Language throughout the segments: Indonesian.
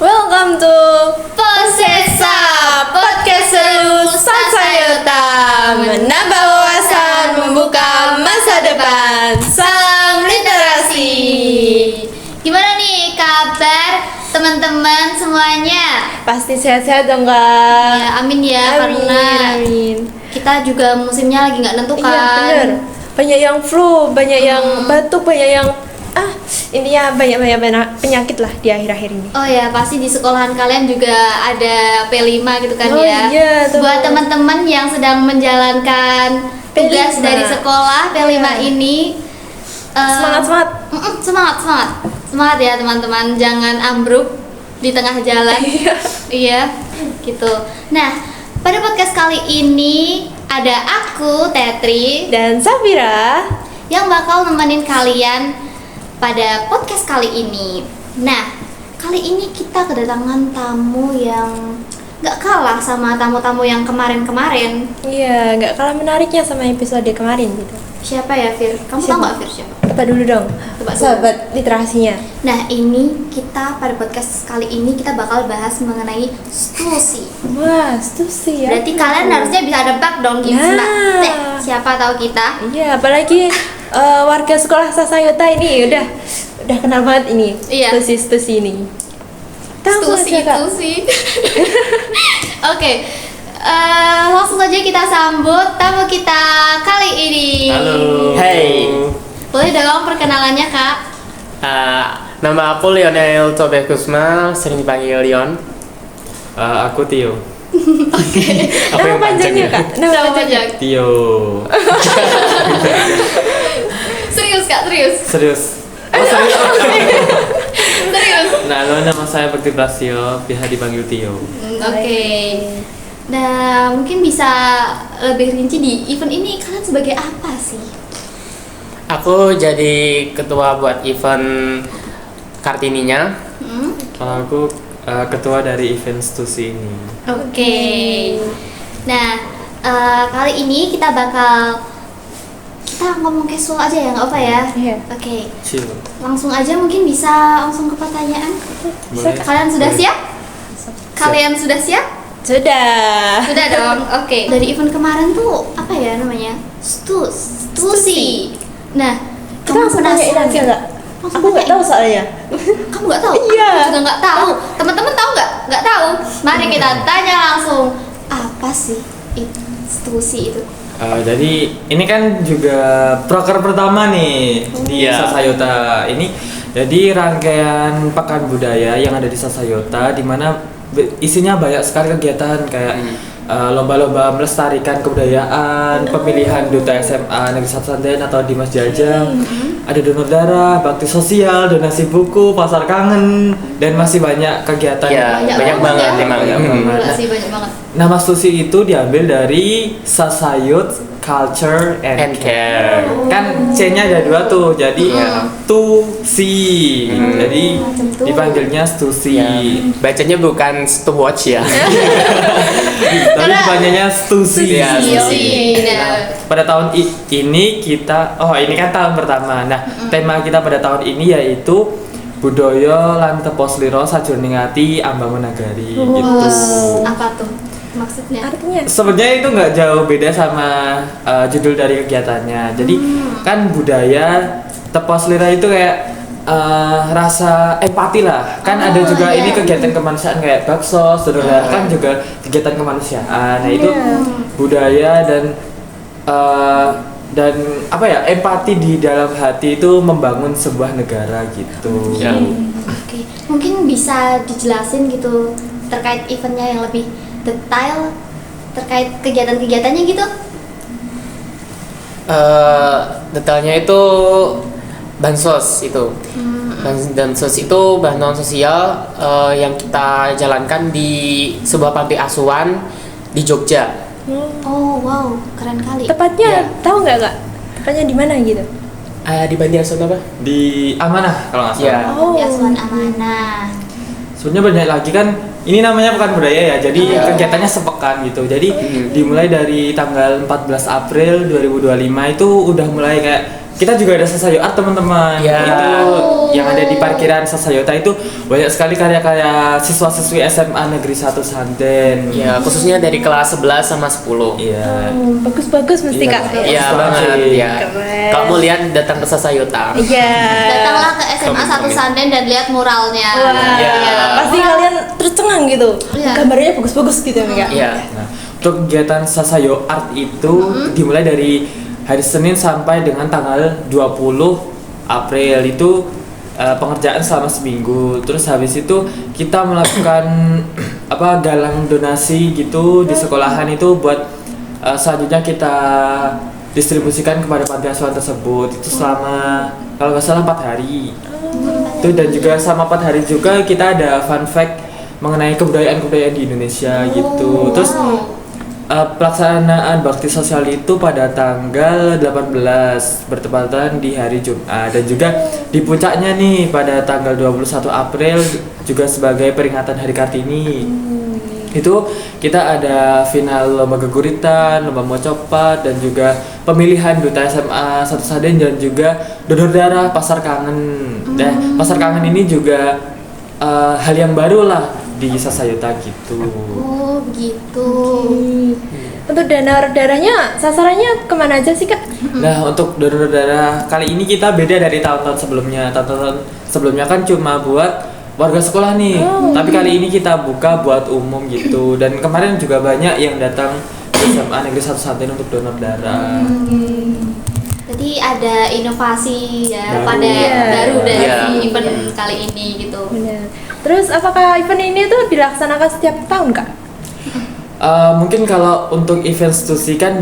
Welcome to Posesa Podcast Seru Sasayota, menambah wawasan, membuka masa depan. Salam literasi. Gimana nih kabar teman-teman semuanya? Pasti sehat-sehat dong kak. Ya, amin ya, karena kita juga musimnya lagi nggak nentu Iya kan. bener. Banyak yang flu, banyak yang batuk, banyak yang intinya banyak penyakit lah di akhir-akhir ini. Oh ya, pasti di sekolahan kalian juga ada P5 gitu kan Oh ya. iya, tuh. Buat teman-teman yang sedang menjalankan tugas P5. dari sekolah P5 Iya. ini Semangat. semangat ya teman-teman, jangan ambruk di tengah jalan. Iya, gitu. Nah, pada podcast kali ini ada aku Tetri Dan Safira. yang bakal nemenin kalian pada podcast kali ini. Nah, kali ini kita kedatangan tamu yang gak kalah sama tamu-tamu yang kemarin-kemarin. Iya, nggak kalah menariknya sama episode kemarin gitu. Siapa ya, Fir? Kamu tahu gak, Fir, siapa? Coba dulu dong, Coba dulu. sahabat literasinya. Nah, ini kita pada podcast kali ini kita bakal bahas mengenai stulsi. Wah, stusi ya. Berarti kalian harusnya bisa nebak dong gimana? Siapa tahu kita? Iya, apalagi warga sekolah Sasayota ini udah kenal banget ini. Iya. Stusi ini. Tahu Stulsi aja, Kak. itu sih. Oke. Langsung saja kita sambut tamu kita kali ini. Halo. Hey, Boleh dong perkenalannya, Kak? nama aku Lionel Tobe Kusma, sering dipanggil Leon. Aku Tio. Apa Nama yang panjang panjangnya, ya? Kak? Nama panjangnya. panjang. Tio. Serius, Kak, serius. Serius. Oh, serius. Serius. Nah, nama saya Bekti Prasio, biasa dipanggil Tio. Oke. Nah, mungkin bisa lebih rinci di event ini kalian sebagai apa sih? Aku jadi ketua buat event Kartininya. Kalau aku ketua dari event Stusi ini. Oke. Nah, kali ini kita ngomong casual aja ya, nggak apa ya? Iya. Oke. Chill. Langsung aja mungkin bisa langsung ke pertanyaan. Boleh? Kalian sudah Boleh. siap? Kalian sudah siap? Sudah. Sudah dong. Oke. Dari event kemarin tuh apa ya namanya? Stusi. Nah, Kita langsung tanyain aja nggak? nggak? Aku nggak tahu soalnya. Kamu nggak tahu? Iya. Aku juga nggak tahu. Teman-teman tahu nggak? Nggak tahu. Mari kita tanya langsung. Apa sih Stusi itu? Jadi ini kan juga proker pertama nih di Iya. Sasayota. Ini jadi rangkaian pekan budaya yang ada di Sasayota, di mana isinya banyak sekali kegiatan kayak lomba-lomba melestarikan kebudayaan, pemilihan duta SMA Negeri 1 Santen atau Dimas Jajang, ada donor darah, bakti sosial, donasi buku, pasar kangen, dan masih banyak kegiatan. Iya, banyak banget ya. emang. Banyak banget. Gila sih, banyak banget. Nama Stusi itu diambil dari Sasayut Culture and And Care. Kan C-nya ada dua tuh, jadi Tusi. Jadi Macam tuh. dipanggilnya Stusi. Ya, bacanya bukan stopwatch ya. Tapi dipanggilnya Stusi. Iya, Stusi. Nah. Pada tahun ini ini kan tahun pertama. Nah, tema kita pada tahun ini yaitu budaya lan tepos liro sajroning ati ambangun nagari gitu. Apa tuh maksudnya? Artinya? Sebenarnya itu nggak jauh beda sama judul dari kegiatannya. Jadi kan budaya tepos lira itu kayak rasa empati lah. Kan ada juga iya. ini kegiatan kemanusiaan kayak bakso, saudara kan juga kegiatan kemanusiaan. Nah itu budaya dan apa ya, empati di dalam hati itu membangun sebuah negara gitu. Ya. Oke, mungkin bisa dijelasin gitu terkait eventnya yang lebih detail terkait kegiatan-kegiatannya gitu. Detailnya itu bansos itu. Bansos itu bantuan sosial yang kita jalankan di sebuah panti asuhan di Jogja. Oh wow, keren kali. Tepatnya Iya. tahu nggak kak? Tepatnya di mana gitu? Di panti asuhan apa? Di Amanah kalau nggak salah. Iya. Oh. Ya, Asuhan Amanah. Sebenarnya banyak lagi kan, ini namanya pekan budaya ya, jadi Iya. kegiatannya sepekan gitu. Jadi dimulai dari tanggal 14 April 2025 itu udah mulai kayak kita juga ada Sasayo Art teman-teman. Ya. Itu yang ada di parkiran Sasayota itu banyak sekali karya-karya siswa-siswi SMA Negeri 1 Santen. Ya, khususnya dari kelas 11 sama 10. Iya. Bagus-bagus mesti Iya. Kak. Iya Bagus banget banget. ya. Keren. Kalau mau lihat datang ke Sasayota. Iya. Datanglah ke SMA 1 Amin. Sanden dan lihat muralnya. Wah, Iya. pasti kalian tercengang gitu. Iya. Gambarnya bagus-bagus gitu ya, Kak. Iya. Nah, untuk kegiatan Sasayo Art itu dimulai dari hari Senin sampai dengan tanggal 20 April itu pengerjaan selama seminggu. Terus habis itu kita melakukan galang donasi gitu di sekolahan itu buat selanjutnya kita distribusikan kepada panti asuhan tersebut. Itu selama kalau nggak salah 4 hari. Itu dan juga selama 4 hari juga kita ada fun fact mengenai kebudayaan-kebudayaan di Indonesia gitu. Terus pelaksanaan bakti sosial itu pada tanggal 18 bertepatan di hari Jumat dan juga di puncaknya nih pada tanggal 21 April juga sebagai peringatan Hari Kartini. Itu kita ada final lomba geguritan, lomba mocopat dan juga pemilihan duta SMA 1 Sanden dan juga donor darah pasar kangen. Nah, pasar kangen ini juga hal yang baru lah di Sasayota gitu. Oh, begitu. Untuk donor darahnya sasarannya kemana aja sih Kak? Nah, untuk donor darah kali ini kita beda dari tahun-tahun sebelumnya. Tahun-tahun sebelumnya kan cuma buat warga sekolah nih. Tapi kali ini kita buka buat umum gitu. Dan kemarin juga banyak yang datang ke SMA Negeri 1 Santen untuk donor darah. Jadi ada inovasi ya Baru. pada baru dari Iya. event kali ini gitu. Benar. Terus apakah event ini tuh dilaksanakan setiap tahun Kak? Mungkin kalau untuk event institusi kan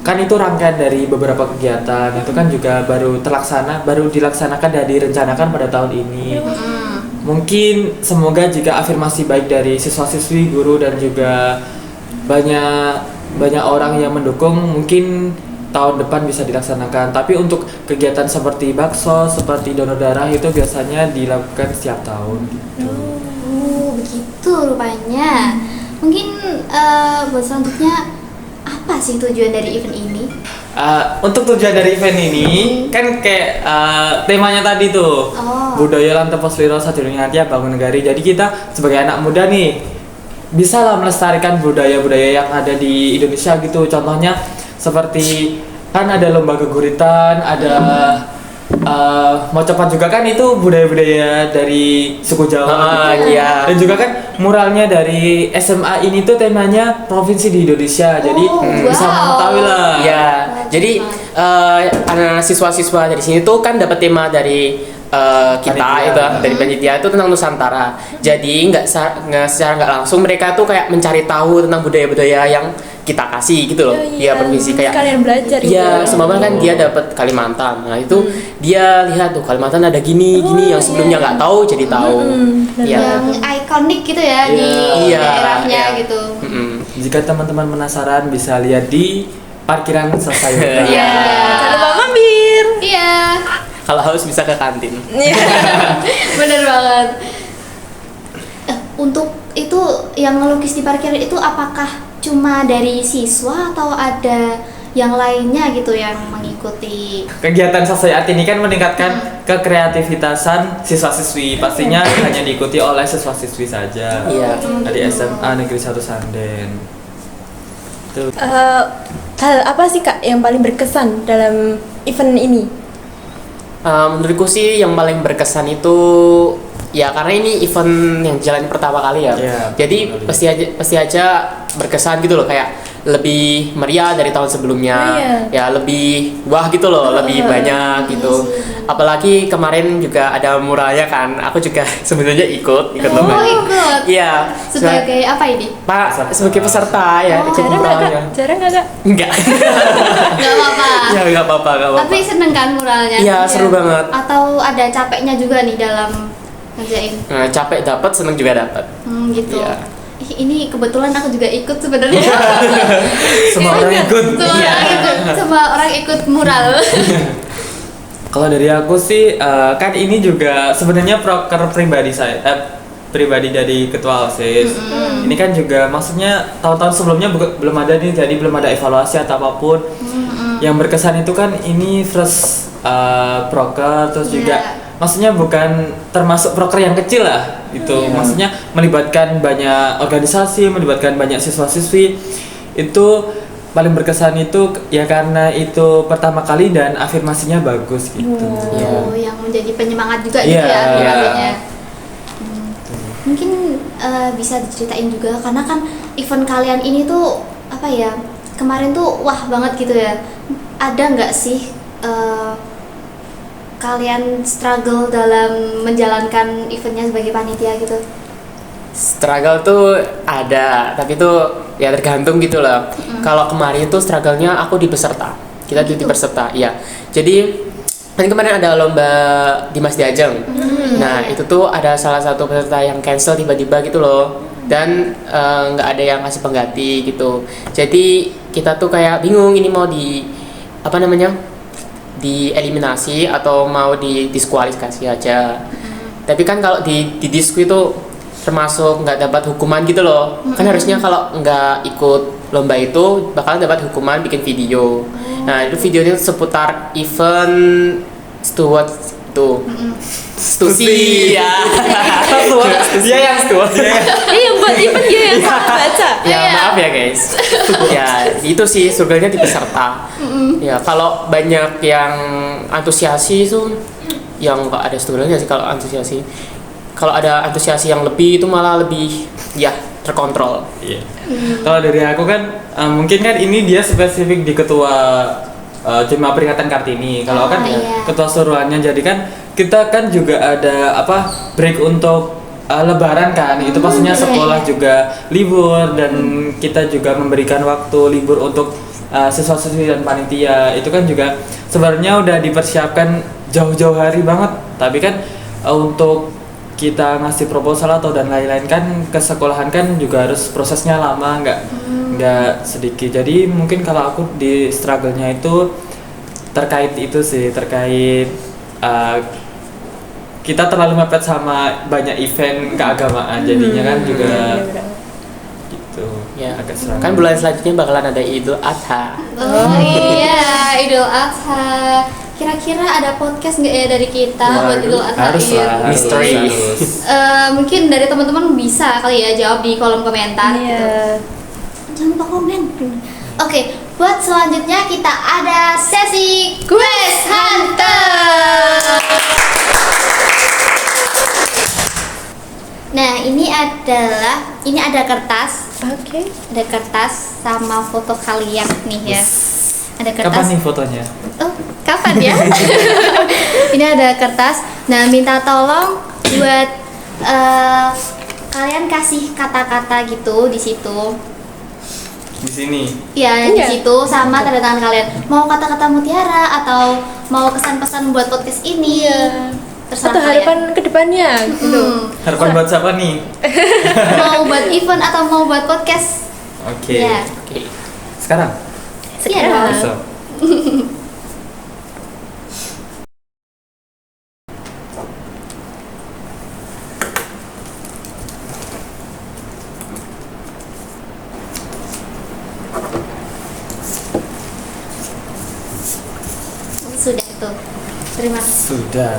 kan itu rangkaian dari beberapa kegiatan itu kan juga baru dilaksanakan dan direncanakan pada tahun ini. Mungkin semoga jika afirmasi baik dari siswa-siswi, guru dan juga banyak orang yang mendukung mungkin tahun depan bisa dilaksanakan. Tapi untuk kegiatan seperti bakso, seperti donor darah itu biasanya dilakukan setiap tahun gitu. Oh, begitu rupanya. Mungkin buat selanjutnya apa sih tujuan dari event ini? Untuk tujuan dari event ini kan kayak temanya tadi tuh budaya lan tepos liro sadurunge ati bangun negari. Jadi kita sebagai anak muda nih bisa lah melestarikan budaya-budaya yang ada di Indonesia gitu. Contohnya seperti kan ada lomba geguritan, ada mocopat juga kan itu budaya-budaya dari suku Jawa gitu. Iya. Dan juga kan muralnya dari SMA ini tuh temanya provinsi di Indonesia. Jadi bisa wow. mengetahui lah. Ya, jadi anak siswa-siswa dari sini tuh kan dapat tema dari kita Panitia. itu dari panitia itu tentang Nusantara. Jadi secara nggak langsung mereka tuh kayak mencari tahu tentang budaya-budaya yang kita kasih gitu loh. Iya, provinsi kayak kalian belajar gitu. iya, seumpama kan dia dapat Kalimantan. Nah, itu dia lihat tuh Kalimantan ada gini yang sebelumnya nggak tahu jadi tahu. Iya. Yang ikonik gitu ya di Iya, daerahnya iya. gitu. Mm-mm. Jika teman-teman penasaran bisa lihat di parkiran Sasayota. Iya. Jangan lupa mampir. Iya. Kalau haus bisa ke kantin. Bener banget. Untuk itu yang ngelukis di parkiran itu apakah cuma dari siswa atau ada yang lainnya gitu yang mengikuti? Kegiatan Sasayo Art ini kan meningkatkan kekreativitasan siswa-siswi. Pastinya hanya diikuti oleh siswa-siswi saja. Iya. Dari SMA Negeri 1 Sanden. Tuh. Hal apa sih Kak yang paling berkesan dalam event ini? Menurutku sih yang paling berkesan itu ya karena ini event yang jalan pertama kali ya. Iya, Jadi betul. pasti aja berkesan gitu loh, kayak lebih meriah dari tahun sebelumnya. Ya lebih wah gitu loh, lebih banyak gitu. Apalagi kemarin juga ada muralnya kan. Aku juga sebenarnya ikut lomba. Ikut. Iya. Sebagai apa ini? Pak sebagai peserta ya. ikut Jarang nggak muralnya. Kak? Jarang nggak Kak? Enggak. Gak apa-apa. Ya enggak apa-apa. Tapi seneng kan muralnya? Iya, seru banget. Atau ada capeknya juga nih dalam ngerjain? Nah, capek dapat, seneng juga dapat. Gitu. Iya. Ih, ini kebetulan aku juga ikut sebenarnya. Semua orang ikut. Semua orang ikut mural. Kalau dari aku sih kan ini juga sebenarnya proker pribadi saya pribadi dari ketua OSIS. Ini kan juga maksudnya tahun-tahun sebelumnya belum ada nih, jadi belum ada evaluasi atau apapun. Yang berkesan itu kan ini first proker, terus juga maksudnya bukan termasuk proker yang kecil lah itu. Maksudnya melibatkan banyak organisasi, melibatkan banyak siswa-siswi. Itu paling berkesan itu ya karena itu pertama kali dan afirmasinya bagus gitu. Yang menjadi penyemangat juga gitu ya afirmasinya. Mungkin bisa diceritain juga karena kan event kalian ini tuh apa ya, kemarin tuh wah banget gitu ya. Ada nggak sih kalian struggle dalam menjalankan eventnya sebagai panitia gitu? Struggle tuh ada, tapi tuh ya tergantung gitu loh. Kalau kemarin tuh struggle-nya aku di peserta. Kita di peserta, iya. Jadi kan kemarin ada lomba Dimas Diajeng. Nah, itu tuh ada salah satu peserta yang cancel tiba-tiba gitu loh. Dan nggak ada yang kasih pengganti gitu. Jadi kita tuh kayak bingung ini mau dieliminasi atau mau didiskualifikasi aja. Tapi kan kalau di disku itu termasuk nggak dapat hukuman gitu loh. Kan harusnya kalau nggak ikut lomba itu bakalan dapat hukuman bikin video. Nah, itu videonya seputar event steward itu. Stusi ya. Dia yang steward. Yang buat event dia yang salah baca. Ya maaf ya guys. Ya itu sih struggle-nya di peserta. Ya kalau banyak yang antusiasi itu yang nggak ada struggle-nya sih kalau antusiasi. Kalau ada antusiasi yang lebih itu malah lebih ya terkontrol. Iya. Kalau dari aku kan mungkin kan ini dia spesifik di ketua cuma peringatan Kartini. Kalau kan ketua suruhannya, jadi kan kita kan juga ada break untuk Lebaran kan. Itu pastinya sekolah juga libur dan kita juga memberikan waktu libur untuk siswa-siswi dan panitia. Itu kan juga sebenarnya udah dipersiapkan jauh-jauh hari banget. Tapi kan untuk kita ngasih proposal atau dan lain-lain kan ke sekolahan kan juga harus prosesnya lama, nggak sedikit. Jadi mungkin kalau aku di struggle-nya itu terkait itu sih, terkait kita terlalu mepet sama banyak event keagamaan, jadinya kan juga gitu ya. Agak struggle. Kan bulan selanjutnya bakalan ada Idul Adha. Oh iya, Idul Adha. Kira-kira ada podcast nggak ya dari kita buat Idul Adha? Harus lah, Mystery. Mungkin dari teman-teman bisa kali ya jawab di kolom komentar. Iya. Jangan lupa komen. Oke, buat selanjutnya kita ada sesi Quest Hunter. Nah, ini ada kertas. Oke. Ada kertas sama foto kalian nih ya. Ada kertas. Kapan nih fotonya? Oh, kapan ya? Ini ada kertas. Nah, minta tolong buat kalian kasih kata-kata gitu di situ. Di sini. Ya, di situ sama tanda tangan kalian. Mau kata-kata mutiara atau mau kesan-pesan buat podcast ini? Terserah Atau kalian. harapan kedepannya gitu. Harapan buat siapa nih? Mau buat event atau mau buat podcast? Oke. Ya. Oke. Sekarang. Iya. Bisa. Sudah tuh. Terima kasih. Sudah.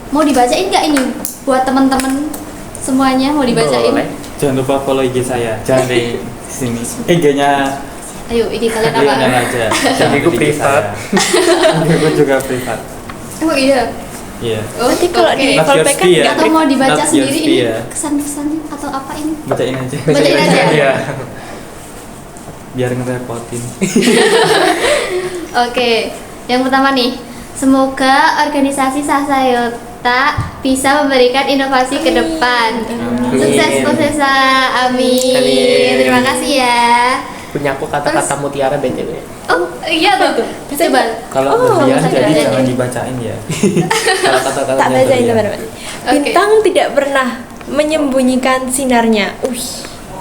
Mau dibacain nggak ini buat teman-teman semuanya? Mau dibacain? Boleh. Jangan lupa follow IG saya. Jangan di sini. IG-nya Ayo, ini kalian Lionel apa? aja. Jadi gue privat. Gue juga privat. Oh iya. Iya. Nanti kalau di Not fallback yours kan fee ya. nggak Atau mau dibaca Not sendiri yours ini fee ya. kesan-pesannya atau apa ini? Bacain aja. Bacain aja. Iya. Biar ngerepotin. Oke, yang pertama nih, semoga organisasi Sasayota bisa memberikan inovasi ke depan. Sukses Sasa, amin. Amin. Terima kasih ya. Punya aku kata-kata mutiara BTW. Oh iya tuh, coba. Kalau Oh, berlian bisa jadi jadi. jangan dibacain ya. Kalau kata-katanya tak bacain berlian. teman-teman. Oke. Bintang tidak pernah menyembunyikan sinarnya.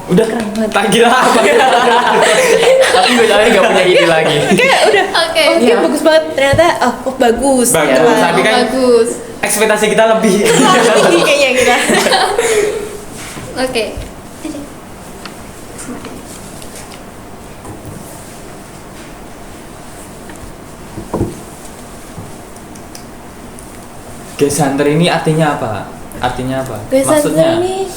Udah, Keren banget. tak kira apa. Tapi gue nggak punya ide lagi. Kayak udah. Oke. Oke, bagus banget. Ternyata bagus. Bagus, gitu kan. tapi kan- Bagus. Ekspektasi kita lebih. Terlalu tinggi kayaknya kita. Oke. Guest hunter ini artinya apa? Artinya apa? Guest hunter ini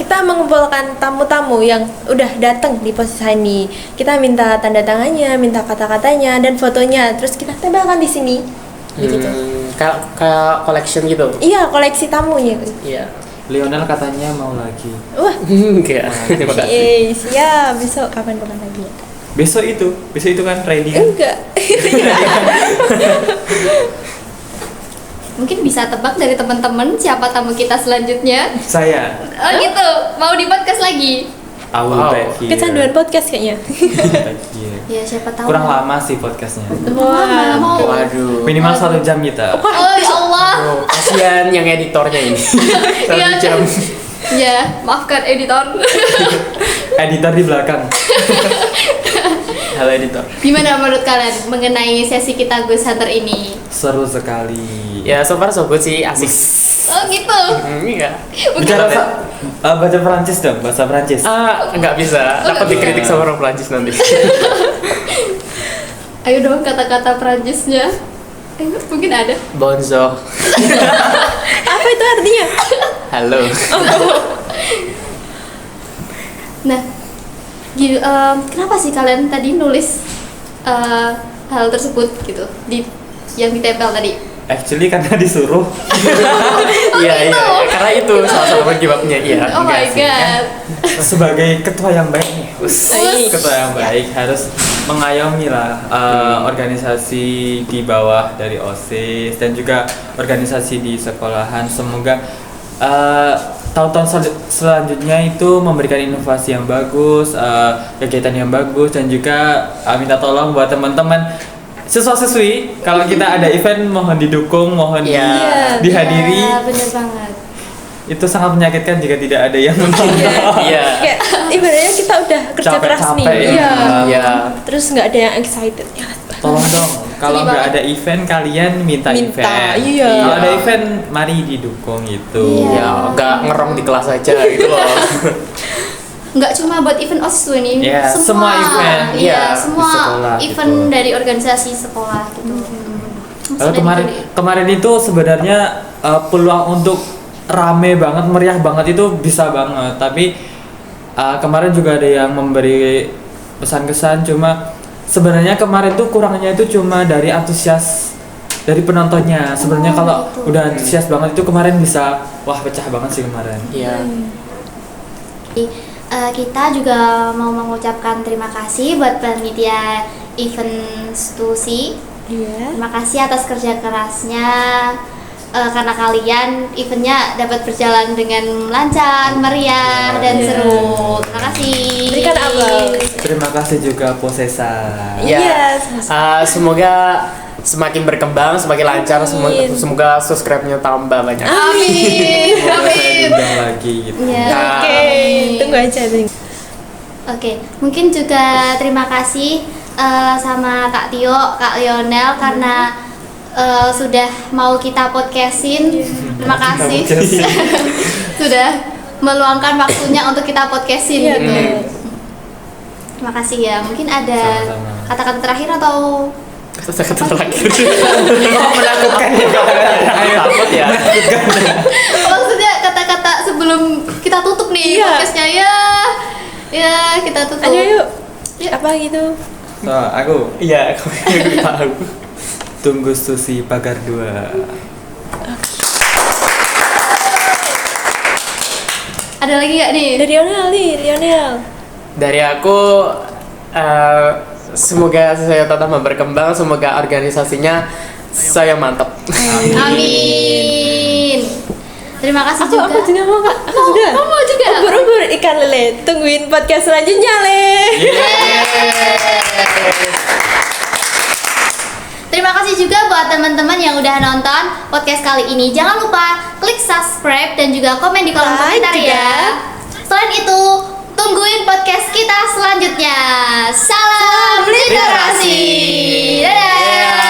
kita mengumpulkan tamu-tamu yang udah datang di posisi ini. Kita minta tanda tangannya, minta kata-katanya dan fotonya, terus kita tempelkan di sini. Begitu. Kayak collection gitu. Iya, koleksi tamunya. Iya. Lionel katanya mau lagi. Wah, Enggak. Terima kasih. siap. Besok kapan-kapan lagi ya? Besok itu kan ready kan? Enggak. Mungkin bisa tebak dari teman-teman siapa tamu kita selanjutnya. Saya. Oh gitu, mau di podcast lagi? I will Wow. back here. Kecanduan podcast kayaknya. Back here. Ya siapa tahu. Kurang lama sih podcastnya. Lama, mau. Waduh. Minimal 1 jam kita. Oh ya Allah. Oh, kasihan yang editornya ini. Iya. 1 jam. Ya, maafkan editor. Editor di belakang. Halo editor. Gimana menurut kalian mengenai sesi kita Ghost Hunter ini? Seru sekali. Ya, so far so good sih, asik. Oh gitu. Iya. Bicara baca Perancis dong, bahasa Perancis. Nggak bisa. Takut dikritik sama orang Prancis nanti. Ayo dong kata-kata Prancisnya. Mungkin ada. Bonjour. Apa itu artinya? Halo. Nah, kenapa sih kalian tadi nulis hal tersebut gitu di yang ditempel tadi? Actually karena disuruh. Iya, karena itu salah satu penyebabnya. Iya. Oh my enggak sih, god. Sebagai ketua yang baik nih, ketua yang baik harus mengayomi lah organisasi di bawah dari OSIS dan juga organisasi di sekolahan. Semoga tahun-tahun selanjutnya itu memberikan inovasi yang bagus, kegiatan yang bagus, dan juga minta tolong buat teman-teman siswa-siswi kalau kita ada event mohon didukung, mohon dihadiri. Iya, bener banget. Itu sangat menyakitkan jika tidak ada yang menonton. Iya. Kayak ibaratnya kita udah kerja keras nih. Capek-capek, Iya. Iya. Terus nggak ada yang excited. Ya, Tolong dong, kalau Sedih nggak banget. ada event kalian minta event. iya. Kalau ada event mari didukung gitu. Ya, nggak ngerong di kelas aja gitu loh. Nggak cuma buat event OSIS ini, Iya, semua event. Iya, Iya, semua di sekolah, event gitu. dari organisasi sekolah gitu. Lalu kemarin itu sebenarnya peluang untuk rame banget, meriah banget itu bisa banget. Tapi kemarin juga ada yang memberi pesan-kesan, cuma sebenarnya kemarin tuh kurangnya itu cuma dari antusias dari penontonnya. Sebenarnya kalau gitu. udah antusias banget itu kemarin bisa wah pecah banget sih kemarin. Iya. Kita juga mau mengucapkan terima kasih buat panitia event Stusi. Iya. Terima kasih atas kerja kerasnya. Karena kalian eventnya dapat berjalan dengan lancar, meriah, dan seru. Terima kasih. Berikan aplaus. Terima kasih juga Posesa. Iya. Semoga semakin berkembang, semakin lancar, Amin. semoga subscribe-nya tambah banyak. Amin. Semoga saya Amin. diundang lagi gitu. Ya. Oke, tunggu aja nih. Oke, mungkin juga terima kasih sama Kak Tio, Kak Lionel karena sudah mau kita podcastin. Terima kasih sudah meluangkan waktunya untuk kita podcastin Iya, gitu. betul. Terima kasih ya. Mungkin ada Sama-sama. kata-kata terakhir atau Kata-kata terakhir. Menakutkan ya Takut ya. maksudnya kata-kata sebelum kita tutup nih Iya. podcastnya ya. Ya kita tutup. Ayo yuk. Yuk. Apa gitu? So, aku Iya, aku tahu. tunggu Susi Pagar 2. Ada lagi nggak nih? Dari Lionel. Dari aku semoga saya tetap berkembang, semoga organisasinya saya mantap. Amin. Terima kasih juga. Aku juga mau Kak. Aku juga. Kamu mau juga? Buru-buru ikan lele. Tungguin podcast selanjutnya, Le. Terima kasih juga buat teman-teman yang udah nonton podcast kali ini. Jangan lupa klik subscribe dan juga komen di kolom Like komentar juga. ya. Selain itu, tungguin podcast kita selanjutnya. Salam literasi. Dadah.